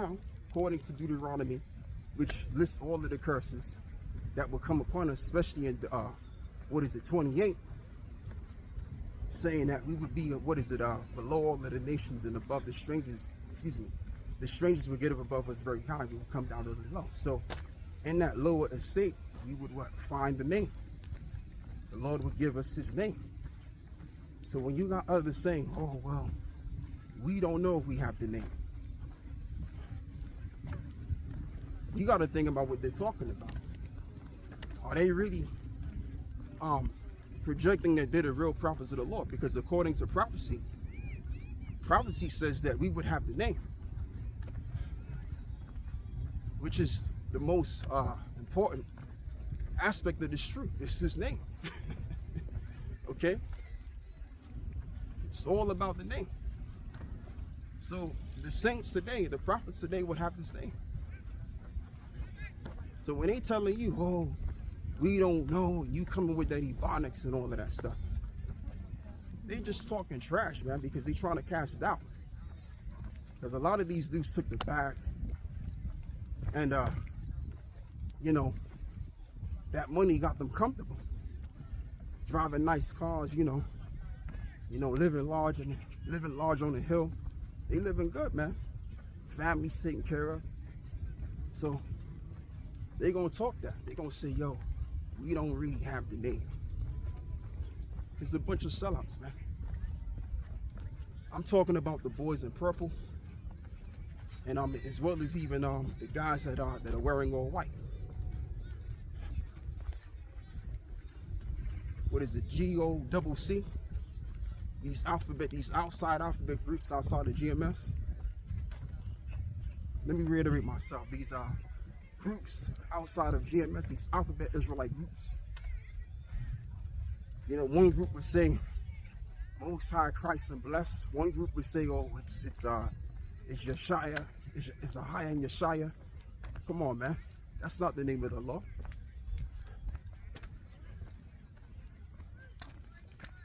now, according to Deuteronomy, which lists all of the curses that will come upon us, especially in 28, saying that we would be below all of the nations and above the strangers. The strangers would get up above us very high. We would come down very low. So in that lower estate, we would find the name. The Lord would give us his name. So when you got others saying, oh, well, we don't know if we have the name, you got to think about what they're talking about. Are they really projecting that they're the real prophets of the Lord? Because according to prophecy says that we would have the name, which is the most important aspect of this truth. It's his name. Okay? It's all about the name. So the saints today, the prophets today would have this name. So when they telling you, oh, we don't know, you coming with that ebonics and all of that stuff, they just talking trash, man, because they trying to cast it out. Because a lot of these dudes took the bag, and that money got them comfortable, driving nice cars, living large on the hill. They living good, man. Families taken care of. So they gonna talk that. They gonna say, yo, we don't really have the name. It's a bunch of sellouts, man. I'm talking about the boys in purple, and as well as even the guys that are wearing all white. What is it? GOCC? These outside alphabet groups outside of GMS. Let me reiterate myself. These groups outside of GMS, these alphabet Israelite groups. One group would say, Most High Christ and blessed. One group would say, oh, it's Yeshaya, it's Ahaya and Yeshaya. Come on, man. That's not the name of the Lord.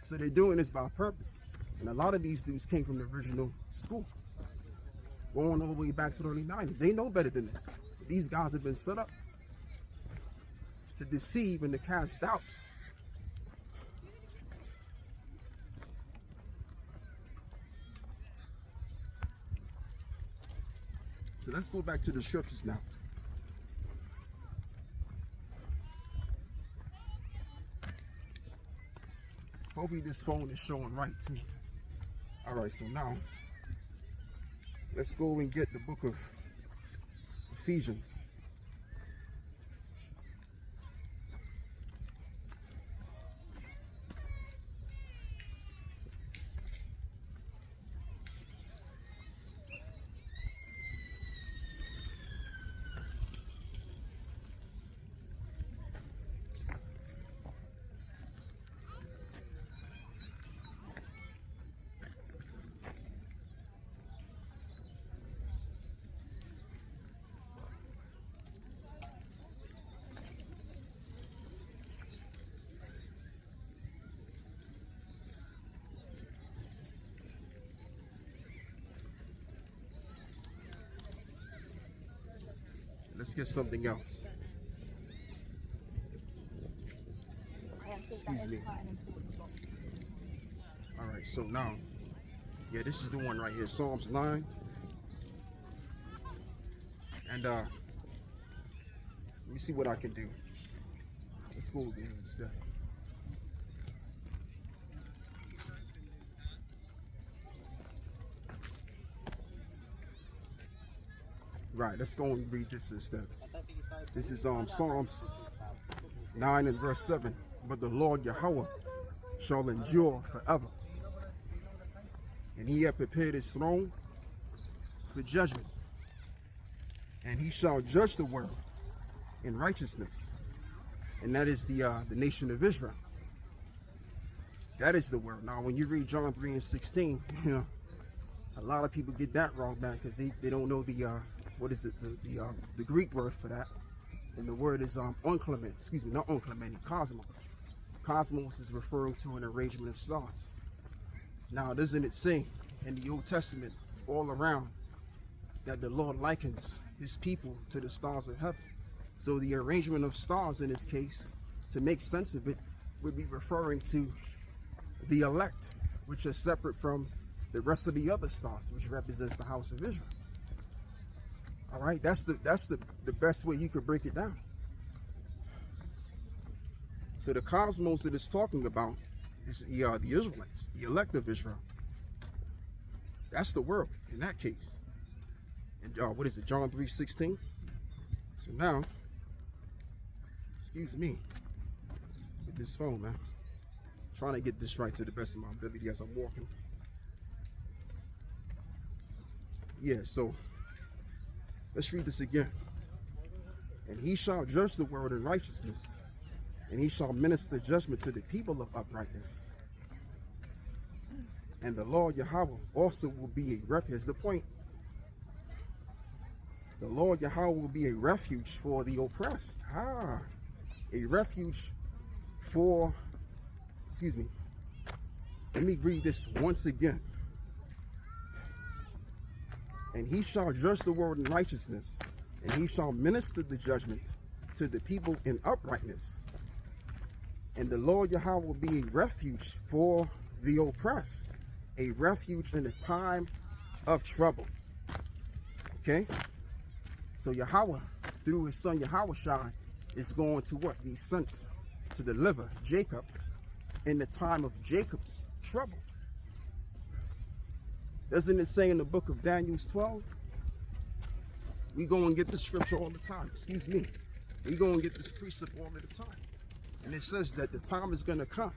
So they're doing this by purpose. And a lot of these dudes came from the original school, going all the way back to the early 90s. They know better than this. These guys have been set up to deceive and to cast out. So let's go back to the scriptures now. Hopefully this phone is showing right too. All right, so now let's go and get the book of Ephesians. Let's get something else. Excuse me. All right, so now, yeah, this is the one right here, Psalms 9. And let me see what I can do. Let's go with it instead. Right, let's go and read this instead. This is Psalms 9 and verse 7. But the Lord Yahweh shall endure forever, and he hath prepared his throne for judgment, and he shall judge the world in righteousness. And that is the nation of Israel. That is the world. Now, when you read John 3 and 16, a lot of people get that wrong, man, because they don't know the the Greek word for that. And the word is unclement. Excuse me, not unclement, cosmos. Cosmos is referring to an arrangement of stars. Now, doesn't it say in the Old Testament all around that the Lord likens his people to the stars of heaven. So the arrangement of stars in this case, to make sense of it, would be referring to the elect, which are separate from the rest of the other stars, which represents the house of Israel. All right, that's the best way you could break it down. So the cosmos that it's talking about is the Israelites, the elect of Israel. That's the world in that case. And what is it, John 3:16? So now, excuse me, with this phone, man. Trying to get this right to the best of my ability as I'm walking. Yeah, so let's read this again. And he shall judge the world in righteousness, and he shall minister judgment to the people of uprightness. And the Lord Yahweh also will be a refuge. Here's the point. The Lord Yahweh will be a refuge for the oppressed. A refuge for, excuse me. Let me read this once again. And he shall judge the world in righteousness, and he shall minister the judgment to the people in uprightness. And the Lord Yahweh will be a refuge for the oppressed, a refuge in the time of trouble. Okay? So Yahweh, through his son Yahawashi, is going to what? Be sent to deliver Jacob in the time of Jacob's trouble. Doesn't it say in the book of Daniel 12? We go and get this scripture all the time. Excuse me. We go and get this precept all the time. And it says that the time is going to come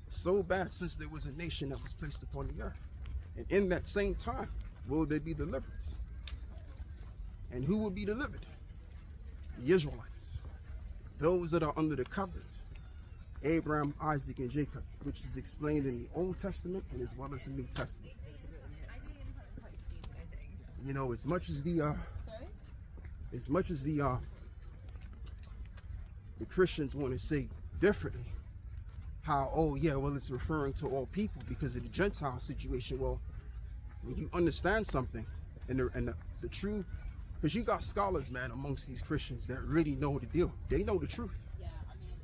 so bad since there was a nation that was placed upon the earth. And in that same time, will there be deliverance? And who will be delivered? The Israelites. Those that are under the covenant. Abraham, Isaac, and Jacob, which is explained in the Old Testament and as well as the New Testament. You know, as much as the Christians want to say differently, how, oh yeah, well, it's referring to all people because of the Gentile situation. Well, when you understand something and the true, because you got scholars, man, amongst these Christians that really know the deal. They know the truth.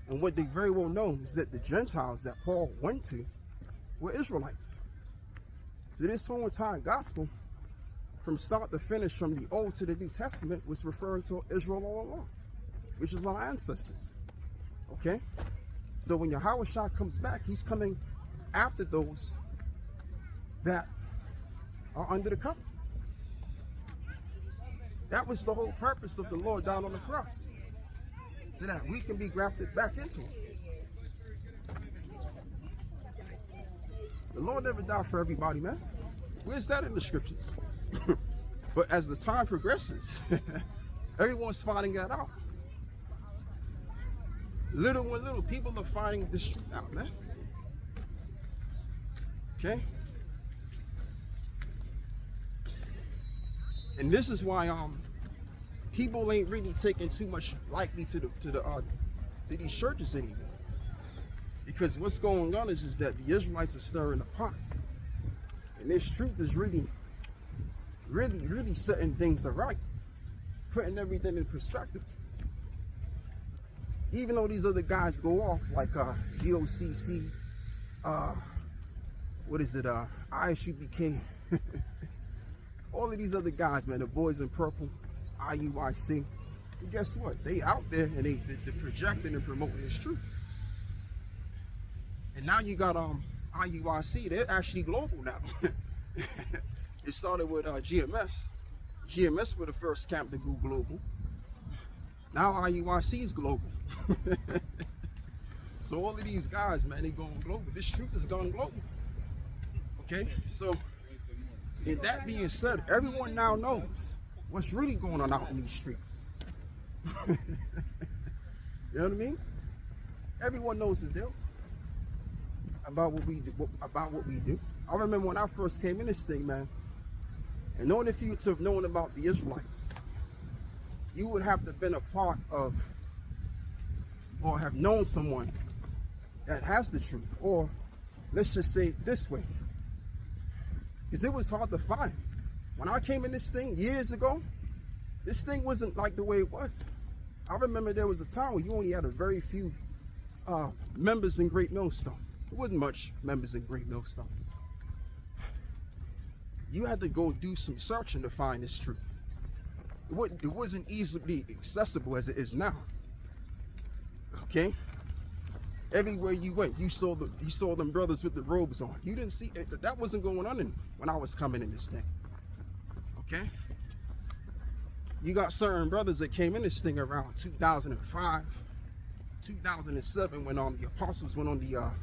And what they very well know is that the Gentiles that Paul went to were Israelites. So this whole entire gospel, from start to finish, from the Old to the New Testament, was referring to Israel all along, which is our ancestors. Okay? So when Yahawashi comes back, he's coming after those that are under the covenant. That was the whole purpose of the Lord down on the cross, so that we can be grafted back into him. The Lord never died for everybody, man. Where's that in the scriptures? But as the time progresses, everyone's finding that out. Little by little, people are finding this truth out, man. Okay? And this is why people ain't really taking too much lightly to these churches anymore. Because what's going on is that the Israelites are stirring the pot. And this truth is really setting things right, putting everything in perspective. Even though these other guys go off like GOCC, ISUBK, all of these other guys, man, the boys in purple, IUIC, and guess what? They out there and they're projecting and promoting this truth. And now you got IUIC, they're actually global now. It started with GMS. GMS were the first camp to go global. Now IUIC is global. So all of these guys, man, they going global. This truth is going global. Okay, so in that being said, everyone now knows what's really going on out in these streets. You know what I mean? Everyone knows the deal about what we do. I remember when I first came in this thing, man, and knowing if you to have known about the Israelites, you would have to have been a part of or have known someone that has the truth, or let's just say it this way, because it was hard to find When I came in this thing years ago, this thing wasn't like the way it was. I remember there was a time when you only had a very few members in Great Millstone. There wasn't much members in Great Millstone. You had to go do some searching to find this truth. It wasn't easily accessible as it is now. Okay? Everywhere you went, you saw them brothers with the robes on. You didn't see it. That wasn't going on when I was coming in this thing. Okay? You got certain brothers that came in this thing around 2005, 2007 when the apostles went on the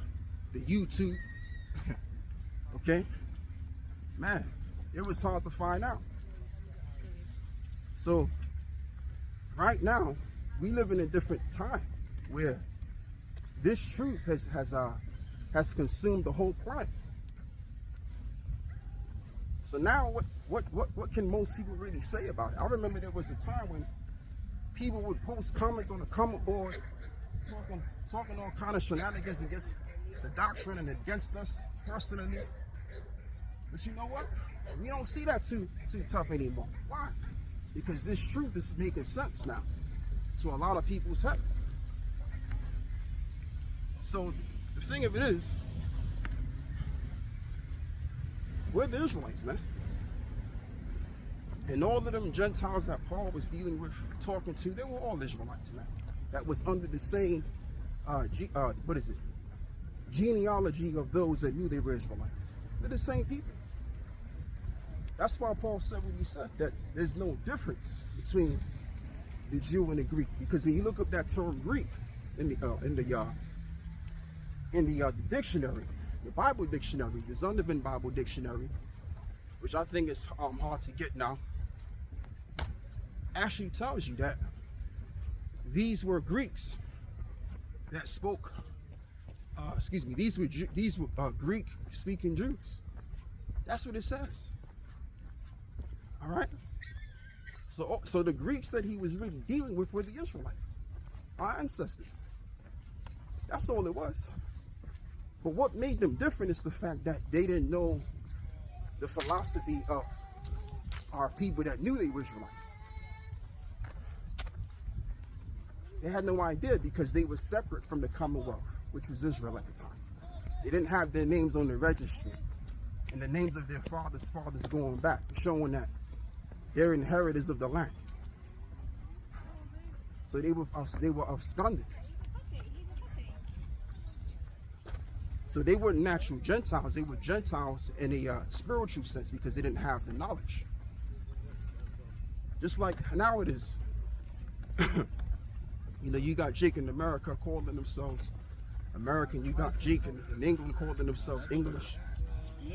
YouTube. Okay? Man, it was hard to find out. So right now, we live in a different time where this truth has consumed the whole planet. So now what can most people really say about it? I remember there was a time when people would post comments on the comment board talking all kind of shenanigans against the doctrine and against us personally. But you know what? We don't see that too tough anymore. Why? Because this truth is making sense now to a lot of people's heads. So the thing of it is, we're the Israelites, man. And all of them Gentiles that Paul was dealing with, talking to, they were all Israelites, man. That was under the same, genealogy of those that knew they were Israelites. They're the same people. That's why Paul said what he said, that there's no difference between the Jew and the Greek. Because when you look up that term Greek in the dictionary, the Bible dictionary, the Zondervan Bible dictionary, which I think is hard to get now, actually tells you that these were Greeks that spoke. These were Greek-speaking Jews. That's what it says. All right. So the Greeks that he was really dealing with were the Israelites, our ancestors. That's all it was. But what made them different is the fact that they didn't know the philosophy of our people that knew they were Israelites. They had no idea because they were separate from the Commonwealth, which was Israel at the time. They didn't have their names on the registry and the names of their fathers going back, showing that they're inheritors of the land. So they were absconded. So they weren't natural Gentiles. They were Gentiles in a spiritual sense because they didn't have the knowledge. Just like now it is. You got Jake in America calling themselves American. You got Jake in England calling themselves English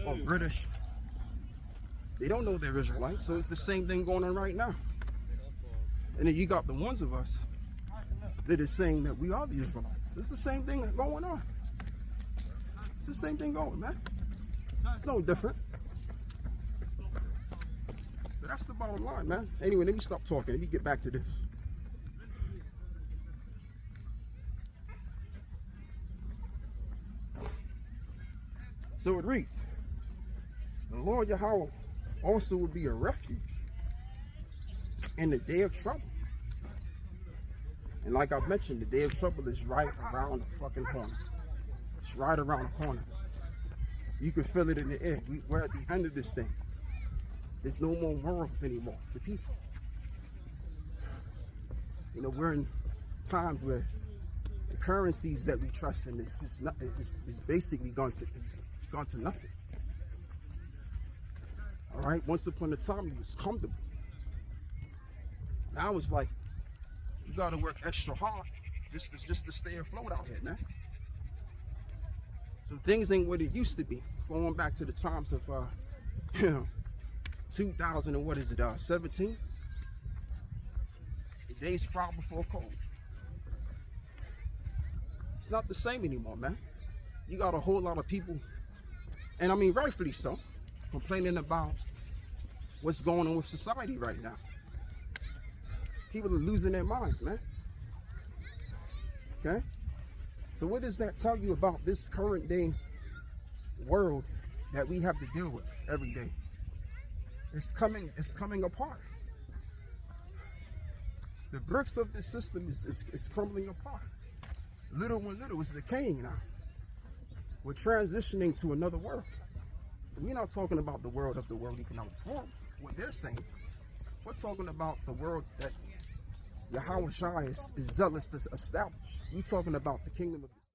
or British. They don't know they're Israelites, so it's the same thing going on right now. And then you got the ones of us that is saying that we are the Israelites. It's the same thing going on. It's the same thing going, man. It's no different. So that's the bottom line, man. Anyway, let me stop talking. Let me get back to this. So it reads, the Lord Yahweh also would be a refuge in the day of trouble. And like I mentioned, the day of trouble is right around the fucking corner. It's right around the corner. You can feel it in the air. We're at the end of this thing. There's no more morals anymore. The people. We're in times where the currencies that we trust in is just not, is basically gone to nothing. All right. Once upon a time, it was comfortable. Now it's like you got to work extra hard just to stay afloat out here, man. So things ain't what it used to be. Going back to the times of 2000 and what is it? 17. The days prior before COVID. It's not the same anymore, man. You got a whole lot of people, and I mean rightfully so, complaining about what's going on with society right now. People are losing their minds, man. Okay? So what does that tell you about this current day world that we have to deal with every day? It's coming apart. The bricks of this system is crumbling apart. Little and little is decaying now. We're transitioning to another world. We're not talking about the world of the World Economic Forum, what they're saying. We're talking about the world that Yahawashi is zealous to establish. We're talking about the kingdom of